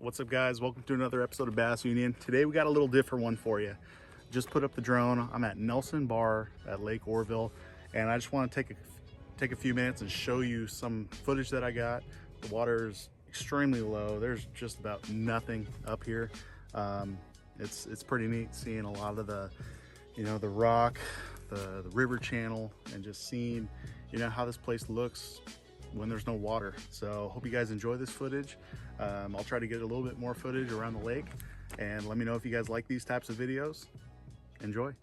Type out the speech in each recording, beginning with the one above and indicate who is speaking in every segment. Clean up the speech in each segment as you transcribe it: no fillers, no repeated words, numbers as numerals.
Speaker 1: What's up, guys? Welcome to another episode of Bass Union. Today we got a little different one for you. Just put up the drone. I'm at Nelson Bar at Lake Oroville, and I just want to take a few minutes and show you some footage that I got. The water is extremely low. There's just about nothing up here. It's pretty neat seeing a lot of the the rock, the river channel, and just seeing how this place looks when there's no water. So hope you guys enjoy this footage. I'll try to get a little bit more footage around the lake, and let me know if you guys like these types of videos. Enjoy.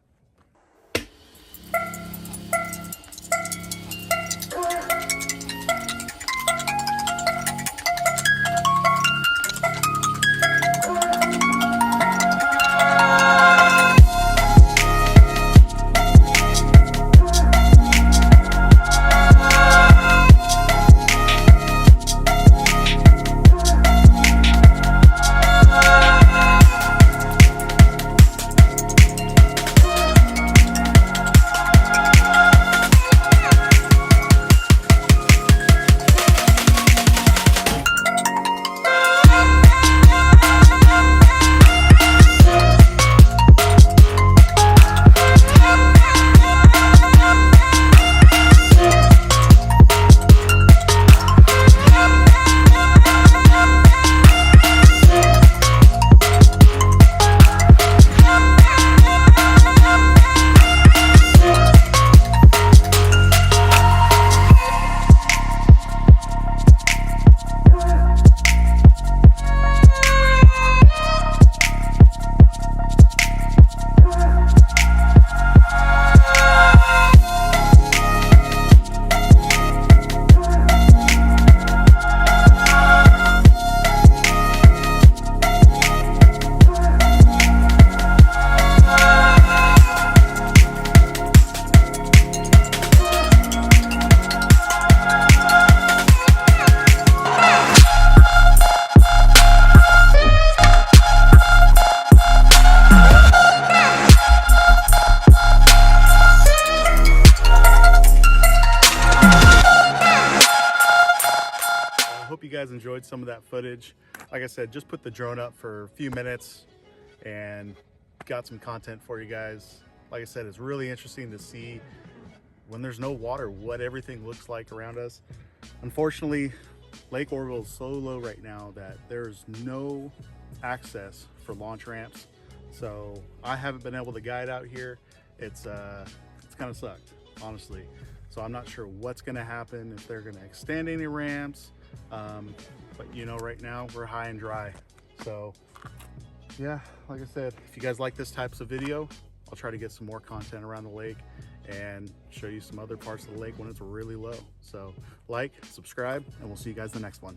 Speaker 1: Hope you guys enjoyed some of that footage. Like I said, just put the drone up for a few minutes and got some content for you guys. Like I said, it's really interesting to see when there's no water what everything looks like around us. Unfortunately, Lake Oroville is so low right now that there's no access for launch ramps, so I haven't been able to guide out here. It's kind of sucked, honestly. So I'm not sure what's going to happen, if they're going to extend any ramps. But right now we're high and dry. So yeah, like I said, if you guys like this types of video, I'll try to get some more content around the lake and show you some other parts of the lake when it's really low. So like, subscribe, and we'll see you guys in the next one.